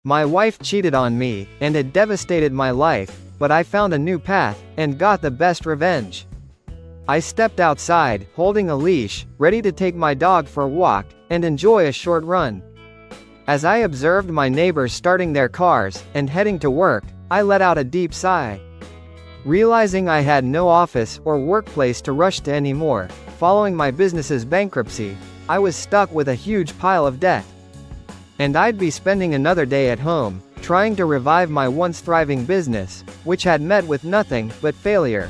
My wife cheated on me, and it devastated my life, but I found a new path, and got the best revenge. I stepped outside, holding a leash, ready to take my dog for a walk, and enjoy a short run. As I observed my neighbors starting their cars, and heading to work, I let out a deep sigh. Realizing I had no office or workplace to rush to anymore, following my business's bankruptcy, I was stuck with a huge pile of debt. And I'd be spending another day at home, trying to revive my once thriving business, which had met with nothing but failure.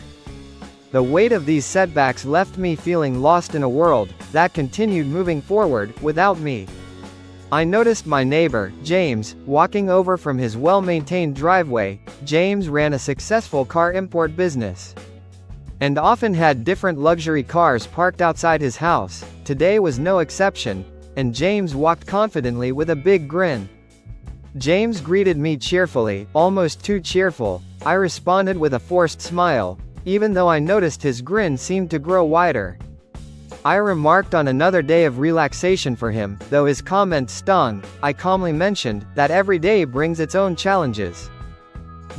The weight of these setbacks left me feeling lost in a world that continued moving forward without me. I noticed my neighbor, James, walking over from his well-maintained driveway. James ran a successful car import business and often had different luxury cars parked outside his house. Today was no exception, and James walked confidently with a big grin. James greeted me cheerfully, almost too cheerful. I responded with a forced smile, even though I noticed his grin seemed to grow wider. I remarked on another day of relaxation for him, though his comment stung. I calmly mentioned that every day brings its own challenges.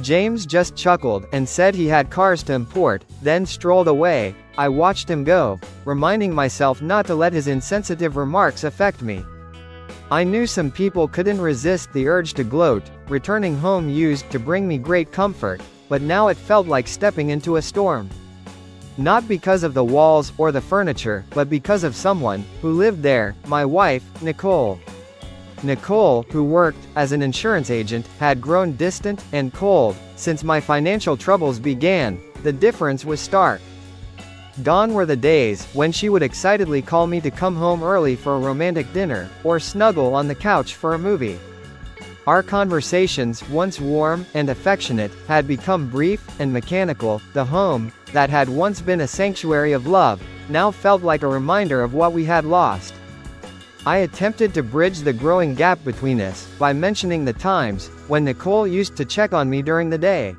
James just chuckled and said he had cars to import, then strolled away. I watched him go, reminding myself not to let his insensitive remarks affect me. I knew some people couldn't resist the urge to gloat. Returning home used to bring me great comfort, but now it felt like stepping into a storm. Not because of the walls or the furniture, but because of someone who lived there, my wife, Nicole. Nicole, who worked as an insurance agent, had grown distant and cold since my financial troubles began. The difference was stark. Gone were the days when she would excitedly call me to come home early for a romantic dinner, or snuggle on the couch for a movie. Our conversations, once warm and affectionate, had become brief and mechanical. The home, that had once been a sanctuary of love, now felt like a reminder of what we had lost. I attempted to bridge the growing gap between us by mentioning the times when Nicole used to check on me during the day.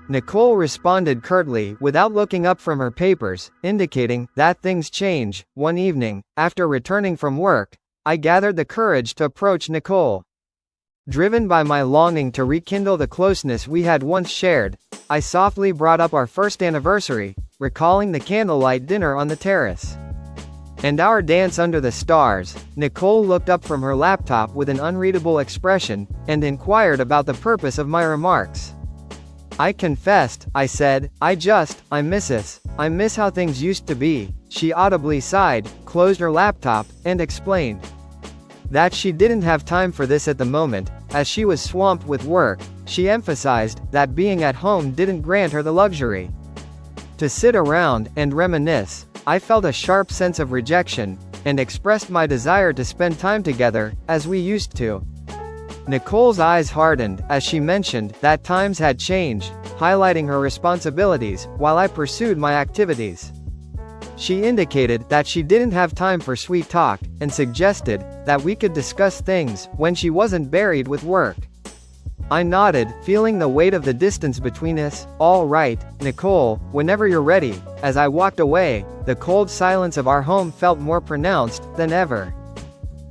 Nicole responded curtly without looking up from her papers, indicating that things change. One evening, after returning from work, I gathered the courage to approach Nicole. Driven by my longing to rekindle the closeness we had once shared, I softly brought up our first anniversary, recalling the candlelight dinner on the terrace and our dance under the stars. Nicole looked up from her laptop with an unreadable expression, and inquired about the purpose of my remarks. I confessed. I said, I miss us. I miss how things used to be. She audibly sighed, closed her laptop, and explained that she didn't have time for this at the moment, as she was swamped with work. She emphasized that being at home didn't grant her the luxury to sit around and reminisce. I felt a sharp sense of rejection, and expressed my desire to spend time together, as we used to. Nicole's eyes hardened as she mentioned that times had changed, highlighting her responsibilities, while I pursued my activities. She indicated that she didn't have time for sweet talk, and suggested that we could discuss things when she wasn't buried with work. I nodded, feeling the weight of the distance between us. All right, Nicole, whenever you're ready. As I walked away, the cold silence of our home felt more pronounced than ever.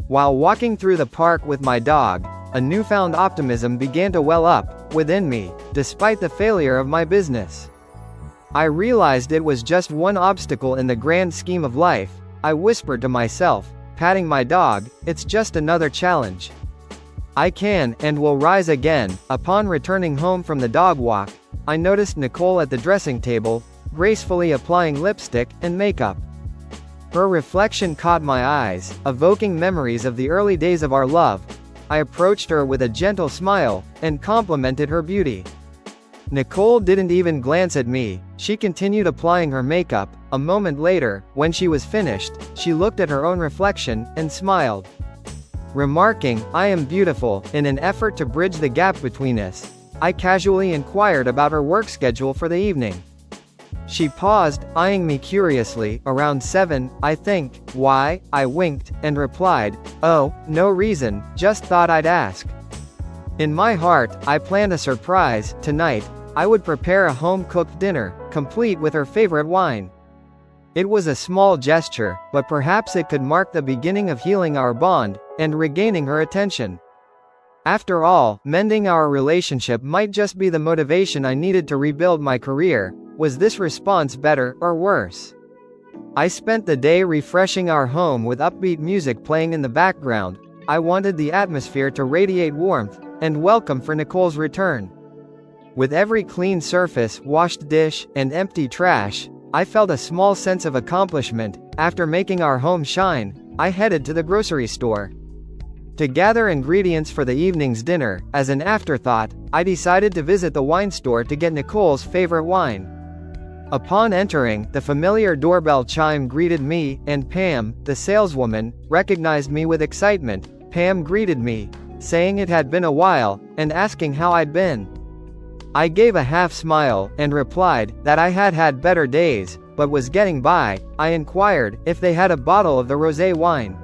While walking through the park with my dog, a newfound optimism began to well up within me, despite the failure of my business. I realized it was just one obstacle in the grand scheme of life. I whispered to myself, patting my dog, it's just another challenge. I can and will rise again. Upon returning home from the dog walk, I noticed Nicole at the dressing table, gracefully applying lipstick and makeup. Her reflection caught my eyes, evoking memories of the early days of our love. I approached her with a gentle smile, and complimented her beauty. Nicole didn't even glance at me. She continued applying her makeup. A moment later, when she was finished, she looked at her own reflection, and smiled, remarking, I am beautiful. In an effort to bridge the gap between us, I casually inquired about her work schedule for the evening. She paused, eyeing me curiously. Around 7, I think. Why? I winked, and replied, oh, no reason, just thought I'd ask. In my heart, I planned a surprise. Tonight, I would prepare a home-cooked dinner, complete with her favorite wine. It was a small gesture, but perhaps it could mark the beginning of healing our bond, and regaining her attention. After all, mending our relationship might just be the motivation I needed to rebuild my career. Was this response better, or worse? I spent the day refreshing our home with upbeat music playing in the background. I wanted the atmosphere to radiate warmth and welcome for Nicole's return. With every clean surface, washed dish, and empty trash, I felt a small sense of accomplishment. After making our home shine, I headed to the grocery store to gather ingredients for the evening's dinner. As an afterthought, I decided to visit the wine store to get Nicole's favorite wine. Upon entering, the familiar doorbell chime greeted me, and Pam, the saleswoman, recognized me with excitement. Pam greeted me, saying it had been a while, and asking how I'd been. I gave a half smile, and replied that I had had better days, but was getting by. I inquired if they had a bottle of the rosé wine.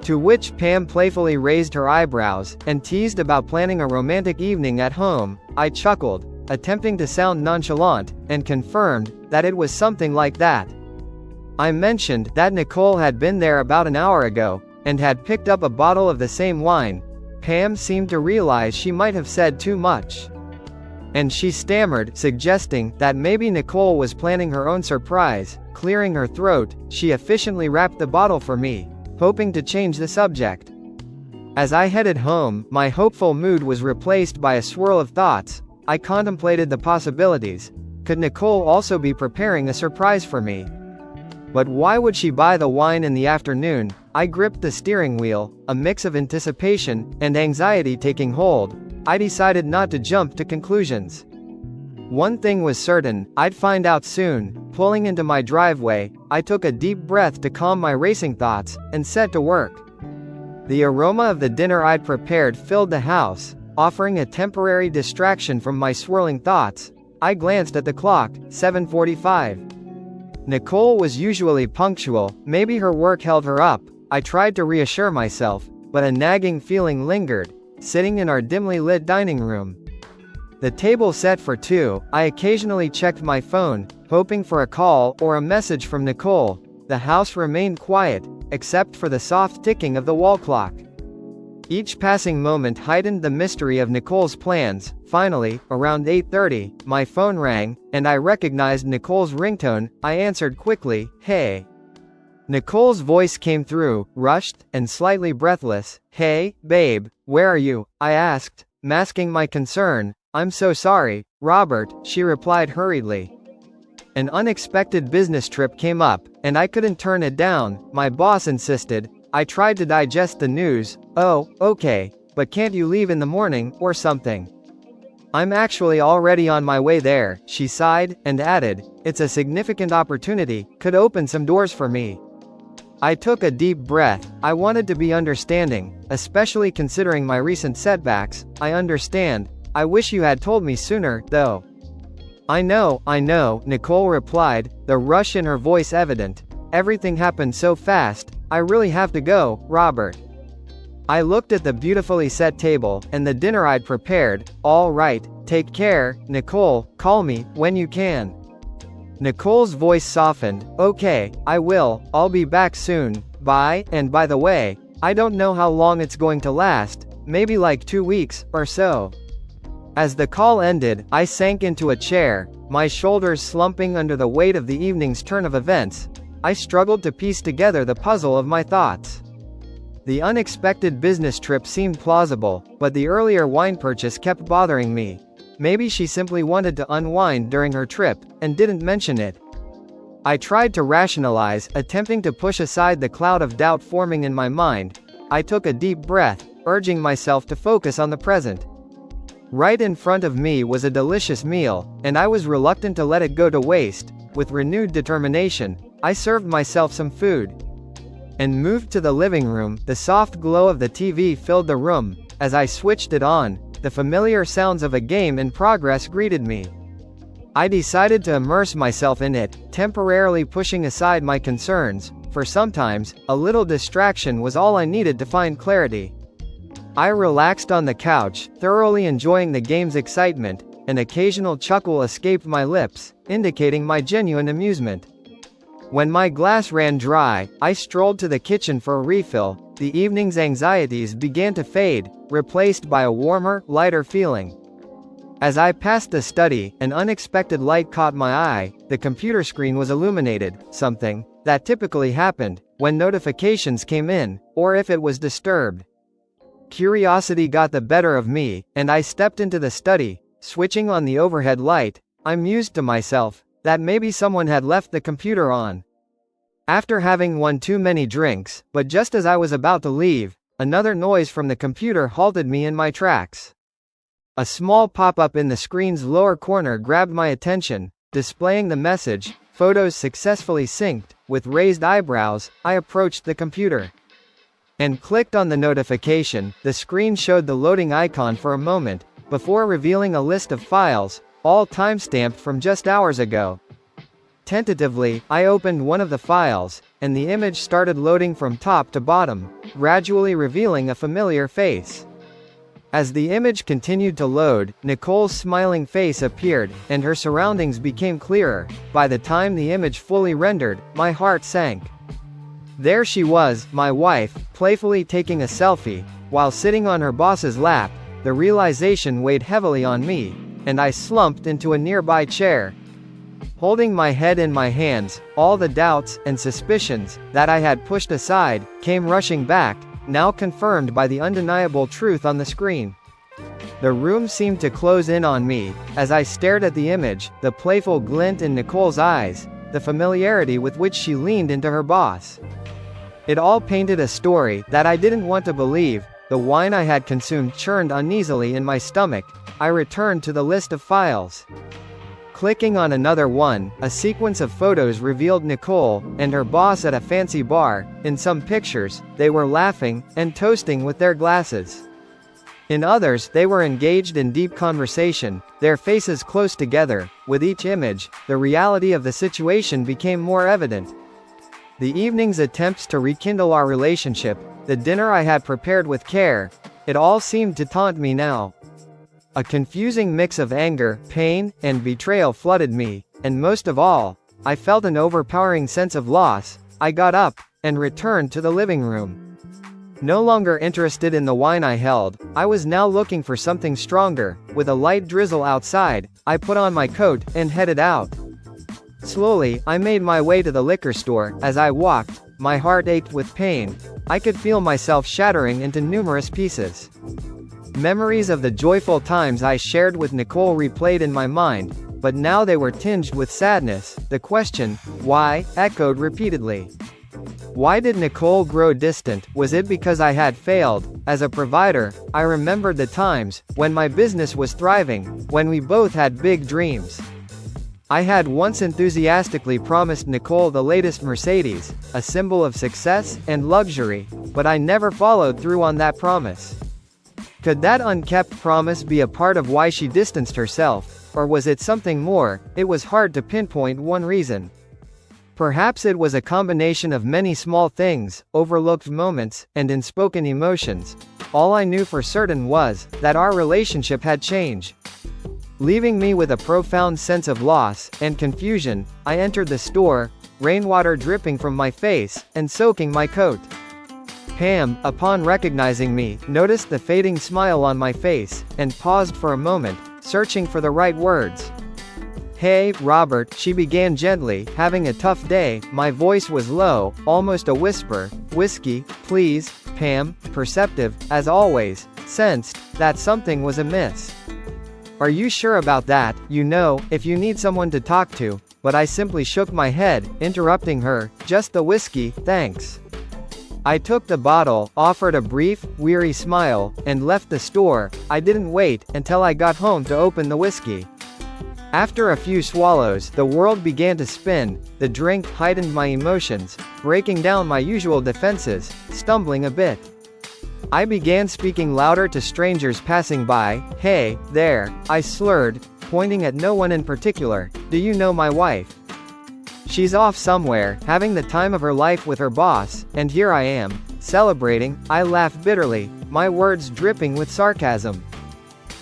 To which Pam playfully raised her eyebrows, and teased about planning a romantic evening at home. I chuckled, attempting to sound nonchalant, and confirmed that it was something like that. I mentioned that Nicole had been there about an hour ago, and had picked up a bottle of the same wine. Pam seemed to realize she might have said too much, and she stammered, suggesting that maybe Nicole was planning her own surprise. Clearing her throat, she efficiently wrapped the bottle for me, hoping to change the subject. As I headed home, my hopeful mood was replaced by a swirl of thoughts. I contemplated the possibilities. Could Nicole also be preparing a surprise for me? But why would she buy the wine in the afternoon? I gripped the steering wheel, a mix of anticipation and anxiety taking hold. I decided not to jump to conclusions. One thing was certain, I'd find out soon. Pulling into my driveway, I took a deep breath to calm my racing thoughts, and set to work. The aroma of the dinner I'd prepared filled the house, offering a temporary distraction from my swirling thoughts. I glanced at the clock, 7:45. Nicole was usually punctual, maybe her work held her up. I tried to reassure myself, but a nagging feeling lingered, sitting in our dimly lit dining room. The table set for two, I occasionally checked my phone, hoping for a call or a message from Nicole. The house remained quiet, except for the soft ticking of the wall clock. Each passing moment heightened the mystery of Nicole's plans. Finally, around 8:30, my phone rang, and I recognized Nicole's ringtone. I answered quickly, "Hey." Nicole's voice came through, rushed, and slightly breathless. "Hey, babe, where are you?" I asked, masking my concern. "I'm so sorry, Robert," she replied hurriedly. An unexpected business trip came up, and I couldn't turn it down. My boss insisted. I tried to digest the news. "Oh, okay, but can't you leave in the morning, or something?" "I'm actually already on my way there," she sighed, and added, "It's a significant opportunity, could open some doors for me." I took a deep breath. I wanted to be understanding, especially considering my recent setbacks. "I understand. I wish you had told me sooner, though." I know, Nicole replied, the rush in her voice evident. "Everything happened so fast. I really have to go, Robert." I looked at the beautifully set table, and the dinner I'd prepared. "All right, take care, Nicole, call me when you can." Nicole's voice softened. "Okay, I will, I'll be back soon, bye, and by the way, I don't know how long it's going to last, maybe like 2 weeks, or so." As the call ended, I sank into a chair, my shoulders slumping under the weight of the evening's turn of events. I struggled to piece together the puzzle of my thoughts. The unexpected business trip seemed plausible, but the earlier wine purchase kept bothering me. Maybe she simply wanted to unwind during her trip, and didn't mention it. I tried to rationalize, attempting to push aside the cloud of doubt forming in my mind. I took a deep breath, urging myself to focus on the present. Right in front of me was a delicious meal, and I was reluctant to let it go to waste. With renewed determination, I served myself some food and moved to the living room. The soft glow of the TV filled the room. As I switched it on, the familiar sounds of a game in progress greeted me. I decided to immerse myself in it, temporarily pushing aside my concerns, for sometimes, a little distraction was all I needed to find clarity. I relaxed on the couch, thoroughly enjoying the game's excitement. An occasional chuckle escaped my lips, indicating my genuine amusement. When my glass ran dry, I strolled to the kitchen for a refill. the evening's anxieties began to fade, replaced by a warmer, lighter feeling. As I passed the study, an unexpected light caught my eye. The computer screen was illuminated, something that typically happened when notifications came in, or if it was disturbed. Curiosity got the better of me, and I stepped into the study. Switching on the overhead light, I mused to myself that maybe someone had left the computer on. After having one too many drinks, but just as I was about to leave, another noise from the computer halted me in my tracks. A small pop-up in the screen's lower corner grabbed my attention, displaying the message, "Photos successfully synced." With raised eyebrows, I approached the computer and clicked on the notification. The screen showed the loading icon for a moment, before revealing a list of files, all timestamped from just hours ago. Tentatively, I opened one of the files, and the image started loading from top to bottom, gradually revealing a familiar face. As the image continued to load, Nicole's smiling face appeared, and her surroundings became clearer. By the time the image fully rendered, my heart sank. There she was, my wife, playfully taking a selfie, while sitting on her boss's lap. The realization weighed heavily on me, and I slumped into a nearby chair. Holding my head in my hands, all the doubts and suspicions that I had pushed aside came rushing back, now confirmed by the undeniable truth on the screen. The room seemed to close in on me as I stared at the image, the playful glint in Nicole's eyes, the familiarity with which she leaned into her boss. It all painted a story that I didn't want to believe. The wine I had consumed churned uneasily in my stomach. I returned to the list of files. Clicking on another one, a sequence of photos revealed Nicole and her boss at a fancy bar. In some pictures, they were laughing and toasting with their glasses. In others, they were engaged in deep conversation, their faces close together. With each image, the reality of the situation became more evident. The evening's attempts to rekindle our relationship, the dinner I had prepared with care, it all seemed to taunt me now. A confusing mix of anger, pain, and betrayal flooded me, and most of all, I felt an overpowering sense of loss. I got up and returned to the living room. No longer interested in the wine I held, I was now looking for something stronger. With a light drizzle outside, I put on my coat and headed out. Slowly, I made my way to the liquor store. As I walked, my heart ached with pain. I could feel myself shattering into numerous pieces. Memories of the joyful times I shared with Nicole replayed in my mind, but now they were tinged with sadness. The question, why, echoed repeatedly. Why did Nicole grow distant? Was it because I had failed as a provider? I remembered the times when my business was thriving, when we both had big dreams. I had once enthusiastically promised Nicole the latest Mercedes, a symbol of success and luxury, but I never followed through on that promise. Could that unkept promise be a part of why she distanced herself, or was it something more? It was hard to pinpoint one reason. Perhaps it was a combination of many small things, overlooked moments, and unspoken emotions. All I knew for certain was that our relationship had changed. Leaving me with a profound sense of loss and confusion, I entered the store, rainwater dripping from my face and soaking my coat. Pam, upon recognizing me, noticed the fading smile on my face, and paused for a moment, searching for the right words. "Hey, Robert," she began gently. "Having a tough day?" My voice was low, almost a whisper. "Whiskey, please." Pam, perceptive, as always, sensed that something was amiss. "Are you sure about that? You know, if you need someone to talk to." But I simply shook my head, interrupting her. "Just the whiskey, thanks." I took the bottle, offered a brief, weary smile, and left the store. I didn't wait until I got home to open the whiskey. After a few swallows, the world began to spin. The drink heightened my emotions, breaking down my usual defenses, stumbling a bit. I began speaking louder to strangers passing by. "Hey, there," I slurred, pointing at no one in particular. "Do you know my wife? She's off somewhere, having the time of her life with her boss, and here I am, celebrating." I laughed bitterly, my words dripping with sarcasm.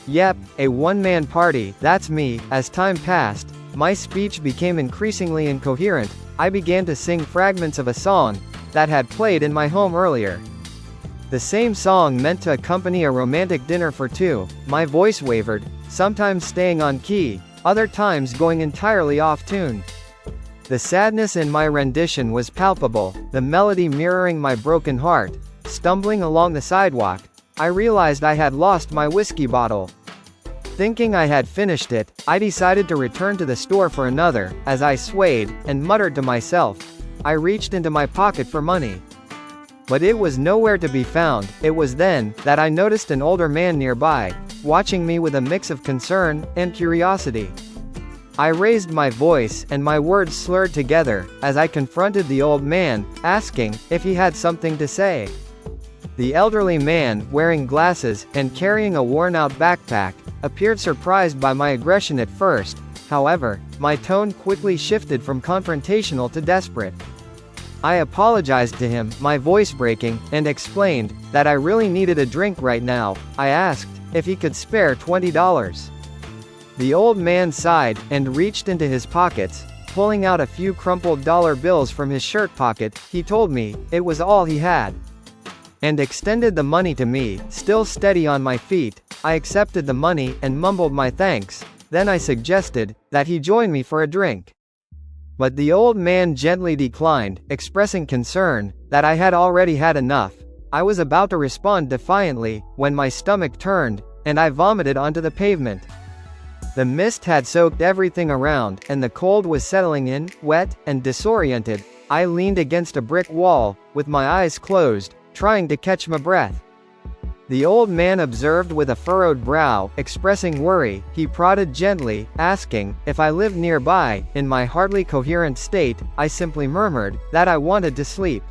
"Yep, a one-man party, that's me." As time passed, my speech became increasingly incoherent. I began to sing fragments of a song that had played in my home earlier. The same song meant to accompany a romantic dinner for two. My voice wavered, sometimes staying on key, other times going entirely off tune. The sadness in my rendition was palpable, the melody mirroring my broken heart. Stumbling along the sidewalk, I realized I had lost my whiskey bottle. Thinking I had finished it, I decided to return to the store for another. As I swayed, and muttered to myself, I reached into my pocket for money. But it was nowhere to be found. It was then that I noticed an older man nearby, watching me with a mix of concern and curiosity. I raised my voice, and my words slurred together, as I confronted the old man, asking if he had something to say. The elderly man, wearing glasses, and carrying a worn-out backpack, appeared surprised by my aggression at first. However, my tone quickly shifted from confrontational to desperate. I apologized to him, my voice breaking, and explained that I really needed a drink right now. I asked if he could spare $20. The old man sighed, and reached into his pockets, pulling out a few crumpled dollar bills from his shirt pocket. He told me it was all he had, and extended the money to me. Still steady on my feet, I accepted the money, and mumbled my thanks. Then I suggested that he join me for a drink. But the old man gently declined, expressing concern that I had already had enough. I was about to respond defiantly, when my stomach turned, and I vomited onto the pavement. The mist had soaked everything around, and the cold was settling in, wet, and disoriented. I leaned against a brick wall, with my eyes closed, trying to catch my breath. The old man observed with a furrowed brow, expressing worry. He prodded gently, asking if I lived nearby. In my hardly coherent state, I simply murmured that I wanted to sleep.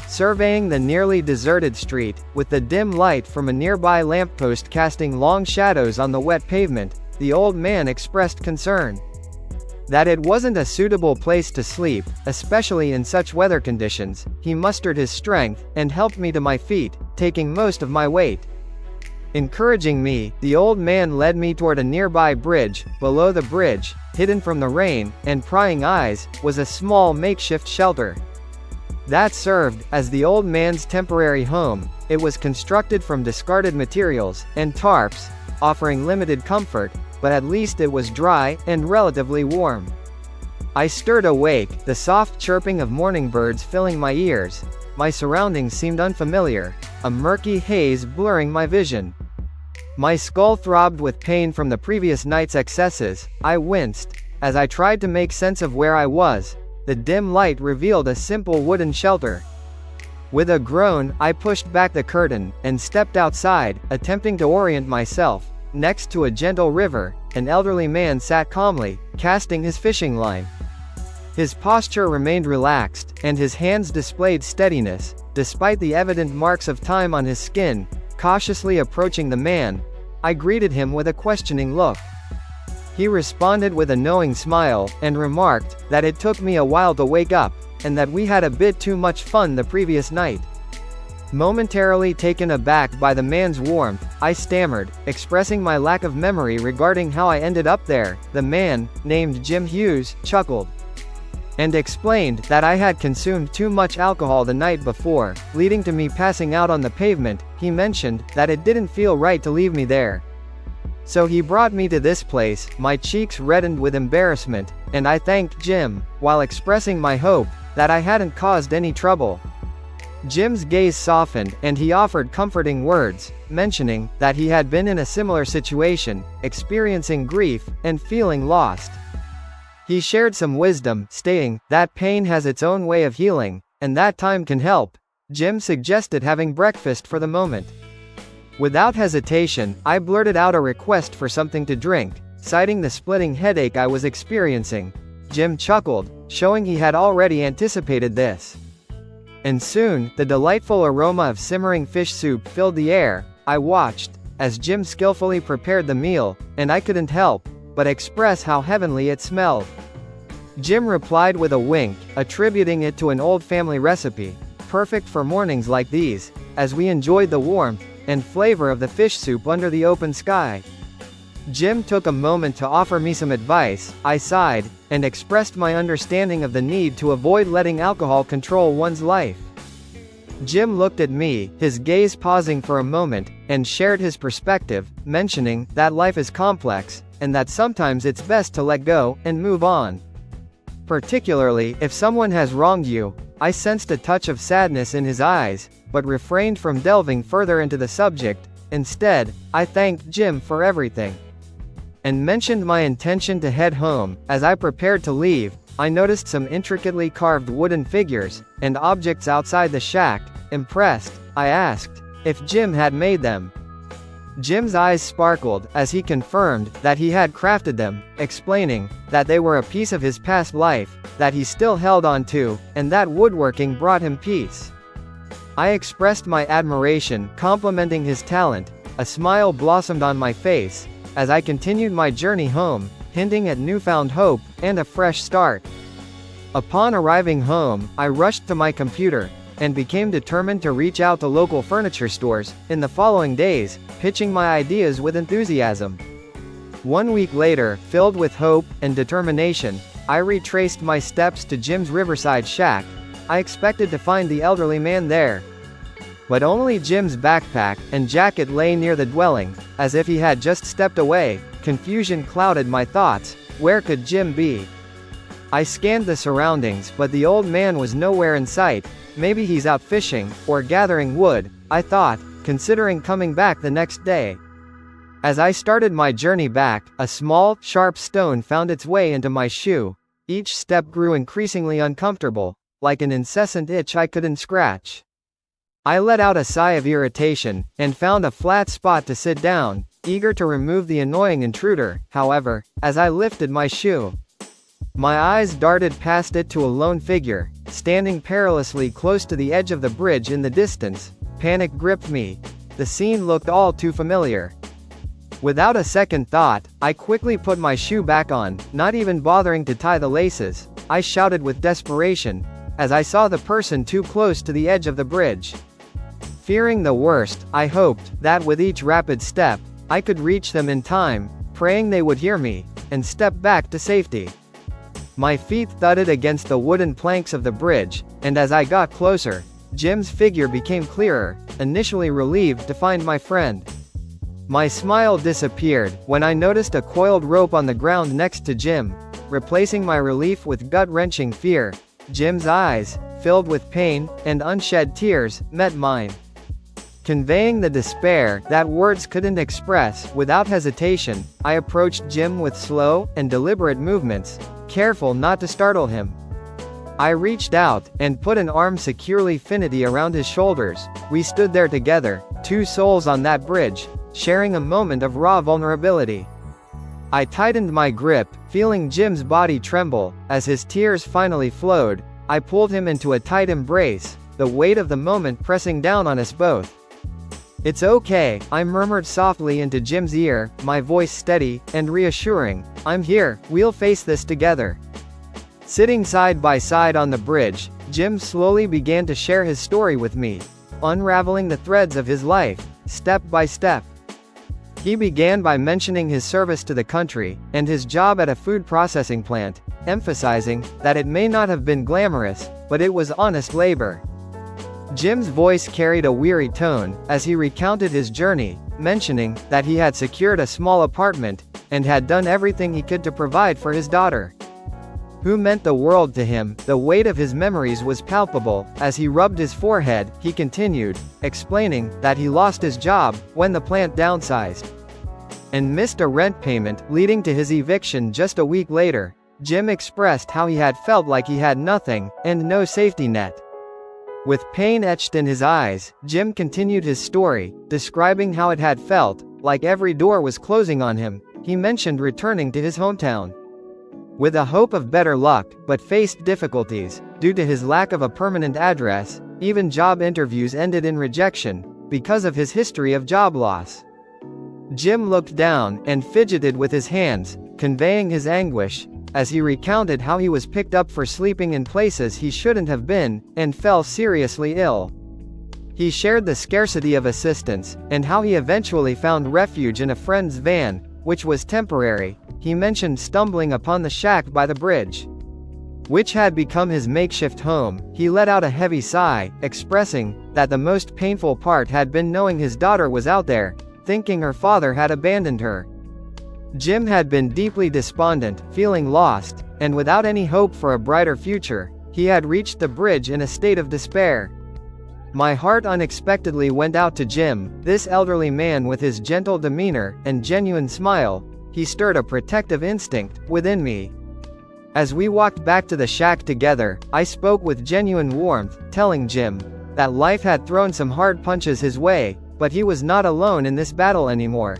Surveying the nearly deserted street, with the dim light from a nearby lamppost casting long shadows on the wet pavement, the old man expressed concern that it wasn't a suitable place to sleep, especially in such weather conditions. He mustered his strength, and helped me to my feet, taking most of my weight. Encouraging me, the old man led me toward a nearby bridge. Below the bridge, hidden from the rain and prying eyes, was a small makeshift shelter that served as the old man's temporary home. It was constructed from discarded materials and tarps, offering limited comfort, but at least it was dry and relatively warm. I stirred awake, the soft chirping of morning birds filling my ears. My surroundings seemed unfamiliar, a murky haze blurring my vision. My skull throbbed with pain from the previous night's excesses. I winced as I tried to make sense of where I was. The dim light revealed a simple wooden shelter. With a groan, I pushed back the curtain and stepped outside, attempting to orient myself. Next to a gentle river, an elderly man sat calmly, casting his fishing line. His posture remained relaxed, and his hands displayed steadiness, despite the evident marks of time on his skin. Cautiously approaching the man, I greeted him with a questioning look. He responded with a knowing smile, and remarked that it took me a while to wake up, and that we had a bit too much fun the previous night. Momentarily taken aback by the man's warmth, I stammered, expressing my lack of memory regarding how I ended up there. The man, named Jim Hughes, chuckled and explained that I had consumed too much alcohol the night before, leading to me passing out on the pavement. He mentioned that it didn't feel right to leave me there, so he brought me to this place. My cheeks reddened with embarrassment, and I thanked Jim, while expressing my hope that I hadn't caused any trouble. Jim's gaze softened, and he offered comforting words, mentioning that he had been in a similar situation, experiencing grief and feeling lost. He shared some wisdom, stating that pain has its own way of healing, and that time can help. Jim suggested having breakfast for the moment. Without hesitation, I blurted out a request for something to drink, citing the splitting headache I was experiencing. Jim chuckled, showing he had already anticipated this. And soon, the delightful aroma of simmering fish soup filled the air. I watched as Jim skillfully prepared the meal, and I couldn't help but express how heavenly it smelled. Jim replied with a wink, attributing it to an old family recipe, perfect for mornings like these, as we enjoyed the warmth and flavor of the fish soup under the open sky. Jim took a moment to offer me some advice. I sighed, and expressed my understanding of the need to avoid letting alcohol control one's life. Jim looked at me, his gaze pausing for a moment, and shared his perspective, mentioning that life is complex, and that sometimes it's best to let go and move on. Particularly if someone has wronged you. I sensed a touch of sadness in his eyes, but refrained from delving further into the subject. Instead, I thanked Jim for everything and mentioned my intention to head home. As I prepared to leave, I noticed some intricately carved wooden figures and objects outside the shack. Impressed, I asked if Jim had made them. Jim's eyes sparkled as he confirmed that he had crafted them, explaining that they were a piece of his past life that he still held on to, and that woodworking brought him peace. I expressed my admiration, complimenting his talent. A smile blossomed on my face as I continued my journey home, hinting at newfound hope and a fresh start. Upon arriving home, I rushed to my computer and became determined to reach out to local furniture stores in the following days, pitching my ideas with enthusiasm. 1 week later, filled with hope and determination, I retraced my steps to Jim's riverside shack. I expected to find the elderly man there, but only Jim's backpack and jacket lay near the dwelling, as if he had just stepped away. Confusion clouded my thoughts. Where could Jim be? I scanned the surroundings, but the old man was nowhere in sight. Maybe he's out fishing, or gathering wood, I thought, considering coming back the next day. As I started my journey back, a small, sharp stone found its way into my shoe. Each step grew increasingly uncomfortable, like an incessant itch I couldn't scratch. I let out a sigh of irritation, and found a flat spot to sit down, eager to remove the annoying intruder. However, as I lifted my shoe, my eyes darted past it to a lone figure, standing perilously close to the edge of the bridge in the distance. Panic gripped me. The scene looked all too familiar. Without a second thought, I quickly put my shoe back on, not even bothering to tie the laces. I shouted with desperation, as I saw the person too close to the edge of the bridge. Fearing the worst, I hoped that with each rapid step, I could reach them in time, praying they would hear me and step back to safety. My feet thudded against the wooden planks of the bridge, and as I got closer, Jim's figure became clearer, initially relieved to find my friend. My smile disappeared when I noticed a coiled rope on the ground next to Jim, replacing my relief with gut-wrenching fear. Jim's eyes, filled with pain and unshed tears, met mine, conveying the despair that words couldn't express. Without hesitation, I approached Jim with slow and deliberate movements, careful not to startle him. I reached out and put an arm securely finity around his shoulders. We stood there together, two souls on that bridge, sharing a moment of raw vulnerability. I tightened my grip, feeling Jim's body tremble. As his tears finally flowed, I pulled him into a tight embrace, the weight of the moment pressing down on us both. "It's okay," I murmured softly into Jim's ear, my voice steady and reassuring. "I'm here, we'll face this together." Sitting side by side on the bridge, Jim slowly began to share his story with me, unraveling the threads of his life, step by step. He began by mentioning his service to the country, and his job at a food processing plant, emphasizing that it may not have been glamorous, but it was honest labor. Jim's voice carried a weary tone, as he recounted his journey, mentioning that he had secured a small apartment, and had done everything he could to provide for his daughter, who meant the world to him. The weight of his memories was palpable. As he rubbed his forehead, he continued, explaining that he lost his job when the plant downsized and missed a rent payment, leading to his eviction just a week later. Jim expressed how he had felt like he had nothing, and no safety net. With pain etched in his eyes, Jim continued his story, describing how it had felt like every door was closing on him. He mentioned returning to his hometown with a hope of better luck, but faced difficulties due to his lack of a permanent address. Even job interviews ended in rejection because of his history of job loss. Jim looked down and fidgeted with his hands, conveying his anguish, as he recounted how he was picked up for sleeping in places he shouldn't have been, and fell seriously ill. He shared the scarcity of assistance, and how he eventually found refuge in a friend's van, which was temporary. He mentioned stumbling upon the shack by the bridge, which had become his makeshift home. He let out a heavy sigh, expressing that the most painful part had been knowing his daughter was out there, thinking her father had abandoned her. Jim had been deeply despondent, feeling lost, and without any hope for a brighter future. He had reached the bridge in a state of despair. My heart unexpectedly went out to Jim, this elderly man with his gentle demeanor and genuine smile. He stirred a protective instinct within me. As we walked back to the shack together, I spoke with genuine warmth, telling Jim that life had thrown some hard punches his way, but he was not alone in this battle anymore.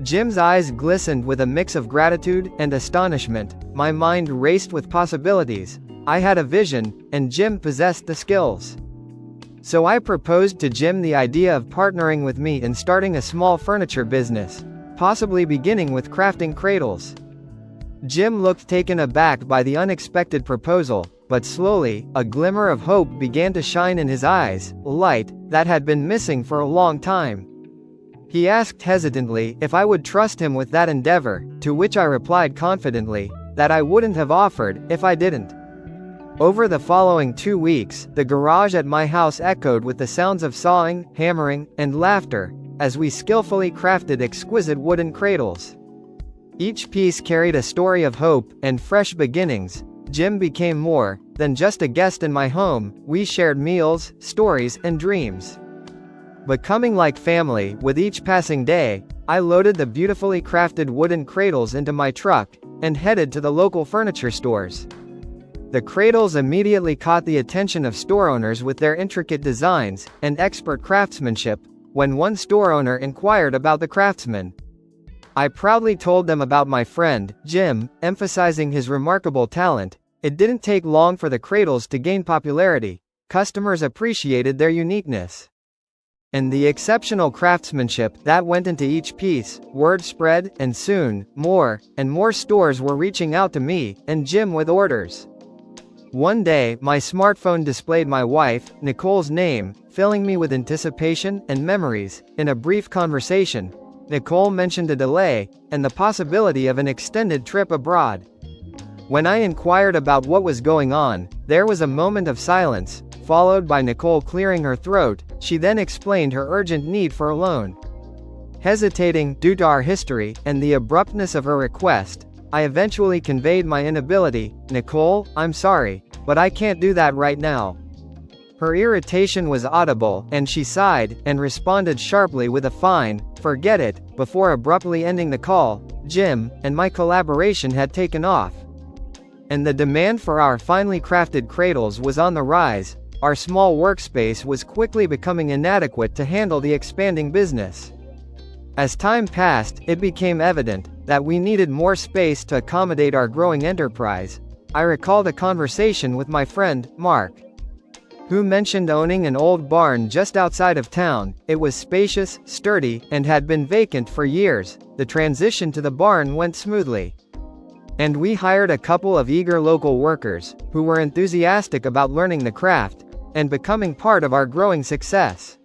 Jim's eyes glistened with a mix of gratitude and astonishment. My mind raced with possibilities. I had a vision, and Jim possessed the skills. So I proposed to Jim the idea of partnering with me in starting a small furniture business, possibly beginning with crafting cradles. Jim looked taken aback by the unexpected proposal, but slowly, a glimmer of hope began to shine in his eyes, light that had been missing for a long time. He asked hesitantly if I would trust him with that endeavor, to which I replied confidently that I wouldn't have offered if I didn't. Over the following 2 weeks, the garage at my house echoed with the sounds of sawing, hammering, and laughter, as we skillfully crafted exquisite wooden cradles. Each piece carried a story of hope and fresh beginnings. Jim became more than just a guest in my home. We shared meals, stories, and dreams. Becoming like family with each passing day, I loaded the beautifully crafted wooden cradles into my truck and headed to the local furniture stores. The cradles immediately caught the attention of store owners with their intricate designs and expert craftsmanship. When one store owner inquired about the craftsman, I proudly told them about my friend, Jim, emphasizing his remarkable talent. It didn't take long for the cradles to gain popularity. Customers appreciated their uniqueness and the exceptional craftsmanship that went into each piece. Word spread, and soon, more and more stores were reaching out to me and Jim with orders. One day, my smartphone displayed my wife, Nicole's name, filling me with anticipation and memories. In a brief conversation, Nicole mentioned a delay and the possibility of an extended trip abroad. When I inquired about what was going on, there was a moment of silence, followed by Nicole clearing her throat. She then explained her urgent need for a loan. Hesitating due to our history and the abruptness of her request, I eventually conveyed my inability. Nicole, I'm sorry, but I can't do that right now. Her irritation was audible, and she sighed and responded sharply with a fine, forget it, before abruptly ending the call. Jim and my collaboration had taken off, and the demand for our finely crafted cradles was on the rise. Our small workspace was quickly becoming inadequate to handle the expanding business. As time passed, it became evident that we needed more space to accommodate our growing enterprise. I recalled a conversation with my friend, Mark, who mentioned owning an old barn just outside of town. It was spacious, sturdy, and had been vacant for years. The transition to the barn went smoothly, and we hired a couple of eager local workers, who were enthusiastic about learning the craft and becoming part of our growing success.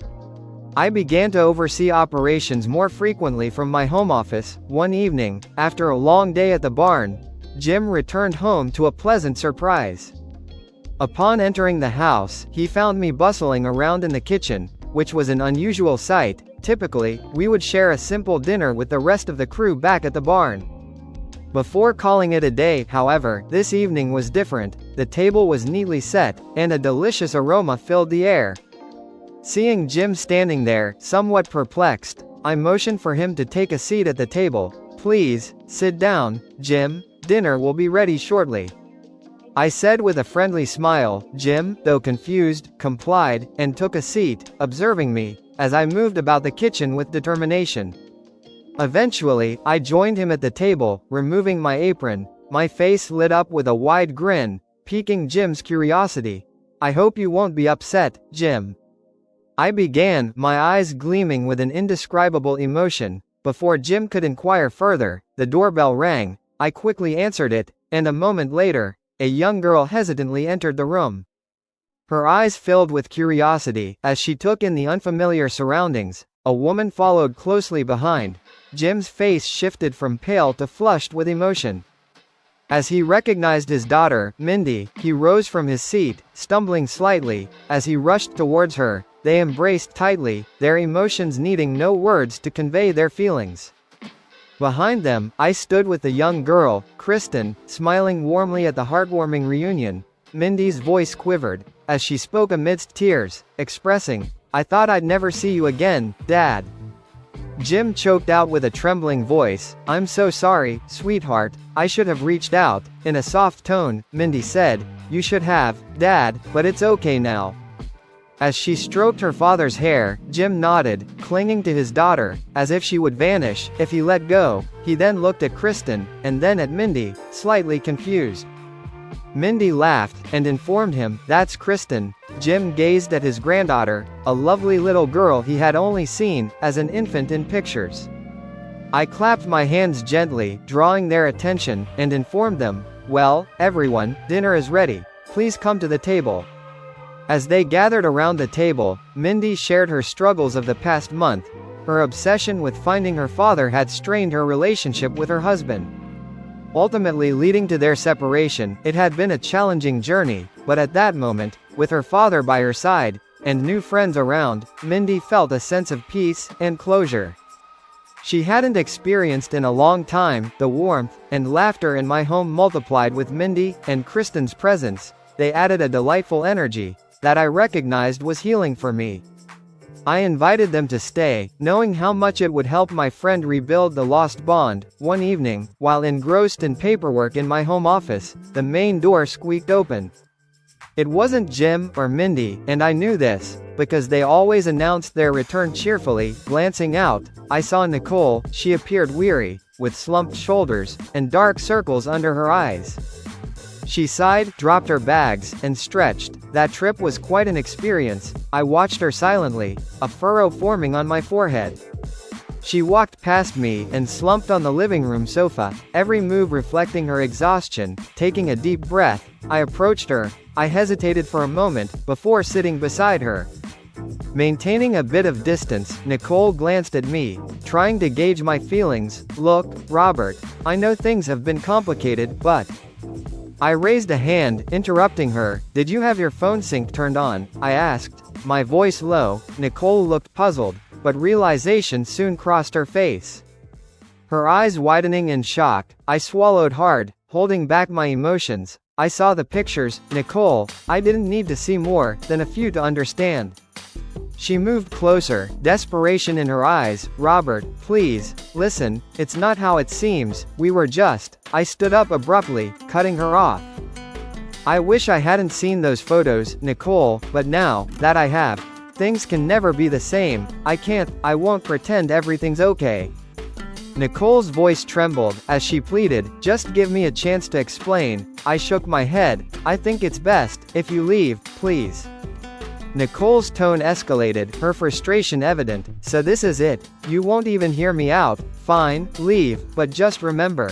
I began to oversee operations more frequently from my home office. One evening, after a long day at the barn, Jim returned home to a pleasant surprise. Upon entering the house, he found me bustling around in the kitchen, which was an unusual sight. Typically, we would share a simple dinner with the rest of the crew back at the barn. Before calling it a day, however, this evening was different. The table was neatly set, and a delicious aroma filled the air. Seeing Jim standing there, somewhat perplexed, I motioned for him to take a seat at the table. Please, sit down, Jim. Dinner will be ready shortly, I said with a friendly smile. Jim, though confused, complied, and took a seat, observing me as I moved about the kitchen with determination. Eventually, I joined him at the table, removing my apron. My face lit up with a wide grin, piquing Jim's curiosity. I hope you won't be upset, Jim, I began, my eyes gleaming with an indescribable emotion. Before Jim could inquire further, the doorbell rang. I quickly answered it, and a moment later, a young girl hesitantly entered the room. Her eyes filled with curiosity as she took in the unfamiliar surroundings. A woman followed closely behind. Jim's face shifted from pale to flushed with emotion. As he recognized his daughter, Mindy, he rose from his seat, stumbling slightly as he rushed towards her. They embraced tightly, their emotions needing no words to convey their feelings. Behind them, I stood with the young girl, Kristen, smiling warmly at the heartwarming reunion. Mindy's voice quivered, as she spoke amidst tears, expressing, "I thought I'd never see you again, Dad." Jim choked out with a trembling voice, "I'm so sorry, sweetheart, I should have reached out." In a soft tone, Mindy said, "You should have, Dad, but it's okay now." As she stroked her father's hair, Jim nodded, clinging to his daughter, as if she would vanish if he let go. He then looked at Kristen, and then at Mindy, slightly confused. Mindy laughed, and informed him, "That's Kristen." Jim gazed at his granddaughter, a lovely little girl he had only seen, as an infant in pictures. I clapped my hands gently, drawing their attention, and informed them, "Well, everyone, dinner is ready. Please come to the table." As they gathered around the table, Mindy shared her struggles of the past month. Her obsession with finding her father had strained her relationship with her husband, ultimately leading to their separation. It had been a challenging journey, but at that moment, with her father by her side, and new friends around, Mindy felt a sense of peace and closure she hadn't experienced in a long time. The warmth and laughter in my home multiplied with Mindy and Kristen's presence. They added a delightful energy that I recognized was healing for me. I invited them to stay, knowing how much it would help my friend rebuild the lost bond. One evening, while engrossed in paperwork in my home office, the main door squeaked open. It wasn't Jim or Mindy, and I knew this, because they always announced their return cheerfully. Glancing out, I saw Nicole. She appeared weary, with slumped shoulders, and dark circles under her eyes. She sighed, dropped her bags, and stretched. That trip was quite an experience. I watched her silently, a furrow forming on my forehead. She walked past me and slumped on the living room sofa, every move reflecting her exhaustion. Taking a deep breath, I approached her. I hesitated for a moment, before sitting beside her. Maintaining a bit of distance, Nicole glanced at me, trying to gauge my feelings. "Look, Robert, I know things have been complicated, but..." I raised a hand, interrupting her. "Did you have your phone sync turned on?" I asked, my voice low. Nicole looked puzzled, but realization soon crossed her face, her eyes widening in shock. I swallowed hard, holding back my emotions. "I saw the pictures, Nicole. I didn't need to see more than a few to understand." She moved closer, desperation in her eyes. "Robert, please, listen, it's not how it seems, we were just..." I stood up abruptly, cutting her off. "I wish I hadn't seen those photos, Nicole, but now that I have, things can never be the same. I won't pretend everything's okay." Nicole's voice trembled, as she pleaded, "Just give me a chance to explain." I shook my head. "I think it's best if you leave, please." Nicole's tone escalated, her frustration evident. "So this is it? You won't even hear me out? Fine, leave, but just remember,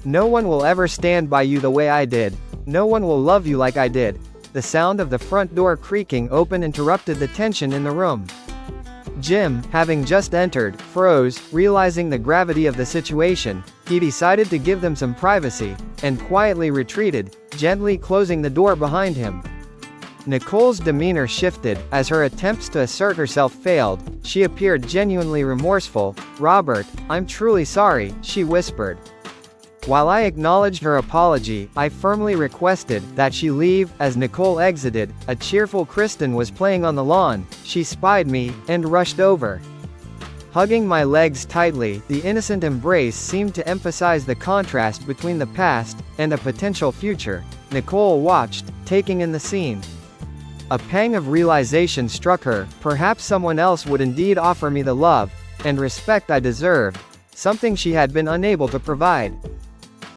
no one will ever stand by you the way I did. No one will love you like I did." The sound of the front door creaking open interrupted the tension in the room. Jim, having just entered, froze, realizing the gravity of the situation. He decided to give them some privacy, and quietly retreated, gently closing the door behind him. Nicole's demeanor shifted, as her attempts to assert herself failed. She appeared genuinely remorseful. "Robert, I'm truly sorry," she whispered. While I acknowledged her apology, I firmly requested that she leave. As Nicole exited, a cheerful Kristen was playing on the lawn. She spied me, and rushed over. Hugging my legs tightly, the innocent embrace seemed to emphasize the contrast between the past and a potential future. Nicole watched, taking in the scene. A pang of realization struck her. Perhaps someone else would indeed offer me the love and respect I deserved, something she had been unable to provide.